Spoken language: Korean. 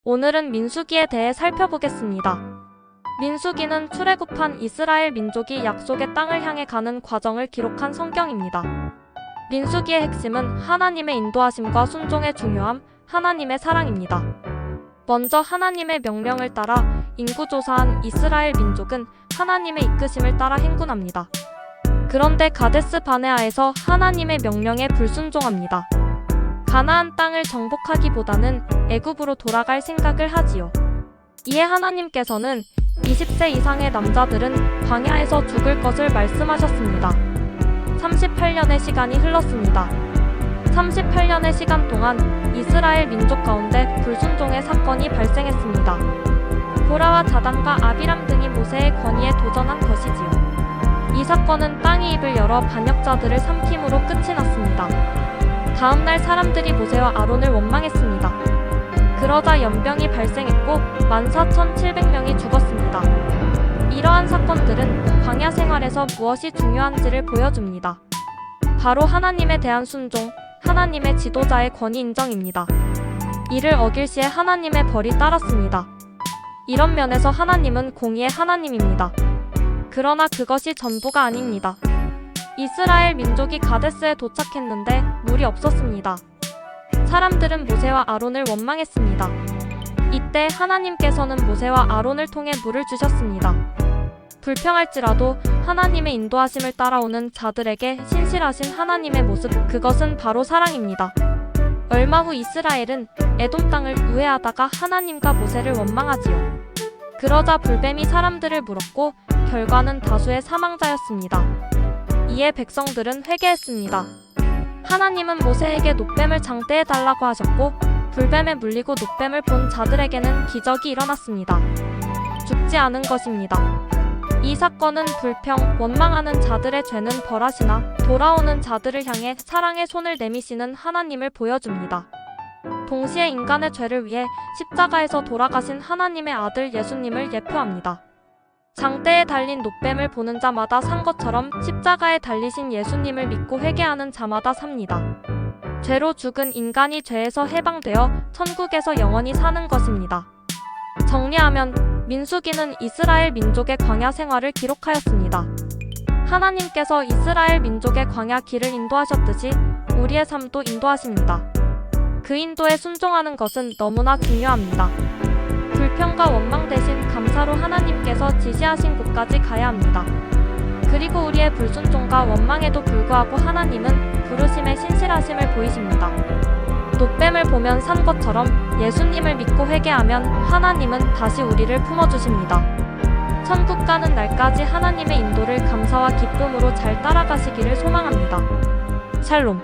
오늘은 민수기에 대해 살펴보겠습니다. 민수기는 출애굽한 이스라엘 민족이 약속의 땅을 향해 가는 과정을 기록한 성경입니다. 민수기의 핵심은 하나님의 인도하심과 순종의 중요함, 하나님의 사랑입니다. 먼저 하나님의 명령을 따라 인구조사한 이스라엘 민족은 하나님의 이끄심을 따라 행군합니다. 그런데 가데스 바네아에서 하나님의 명령에 불순종합니다. 가나안 땅을 정복하기보다는 애굽으로 돌아갈 생각을 하지요. 이에 하나님께서는 20세 이상의 남자들은 광야에서 죽을 것을 말씀하셨습니다. 38년의 시간이 흘렀습니다. 38년의 시간 동안 이스라엘 민족 가운데 불순종의 사건이 발생했습니다. 고라와 다단과 아비람 등이 모세의 권위에 도전한 것이지요. 이 사건은 땅이 입을 열어 반역자들을 삼킴으로 끝이 났습니다. 다음날 사람들이 모세와 아론을 원망했습니다. 그러자 연병이 발생했고 14,700명이 죽었습니다. 이러한 사건들은 광야 생활에서 무엇이 중요한지를 보여줍니다. 바로 하나님에 대한 순종, 하나님의 지도자의 권위 인정입니다. 이를 어길 시에 하나님의 벌이 따랐습니다. 이런 면에서 하나님은 공의의 하나님입니다. 그러나 그것이 전부가 아닙니다. 이스라엘 민족이 가데스에 도착했는데 물이 없었습니다. 사람들은 모세와 아론을 원망했습니다. 이때 하나님께서는 모세와 아론을 통해 물을 주셨습니다. 불평할지라도 하나님의 인도하심을 따라오는 자들에게 신실하신 하나님의 모습, 그것은 바로 사랑입니다. 얼마 후 이스라엘은 에돔 땅을 우회하다가 하나님과 모세를 원망하지요. 그러자 불뱀이 사람들을 물었고 결과는 다수의 사망자였습니다. 이에 백성들은 회개했습니다. 하나님은 모세에게 놋뱀을 장대해달라고 하셨고 불뱀에 물리고 놋뱀을 본 자들에게는 기적이 일어났습니다. 죽지 않은 것입니다. 이 사건은 불평, 원망하는 자들의 죄는 벌하시나 돌아오는 자들을 향해 사랑의 손을 내미시는 하나님을 보여줍니다. 동시에 인간의 죄를 위해 십자가에서 돌아가신 하나님의 아들 예수님을 예표합니다. 장대에 달린 놋뱀을 보는 자마다 산 것처럼 십자가에 달리신 예수님을 믿고 회개하는 자마다 삽니다. 죄로 죽은 인간이 죄에서 해방되어 천국에서 영원히 사는 것입니다. 정리하면 민수기는 이스라엘 민족의 광야 생활을 기록하였습니다. 하나님께서 이스라엘 민족의 광야 길을 인도하셨듯이 우리의 삶도 인도하십니다. 그 인도에 순종하는 것은 너무나 중요합니다. 불평과 원망 대신 감사로 하나님께서 지시하신 곳까지 가야 합니다. 그리고 우리의 불순종과 원망에도 불구하고 하나님은 부르심에 신실하심을 보이십니다. 놋뱀을 보면 산 것처럼 예수님을 믿고 회개하면 하나님은 다시 우리를 품어주십니다. 천국 가는 날까지 하나님의 인도를 감사와 기쁨으로 잘 따라가시기를 소망합니다. 샬롬.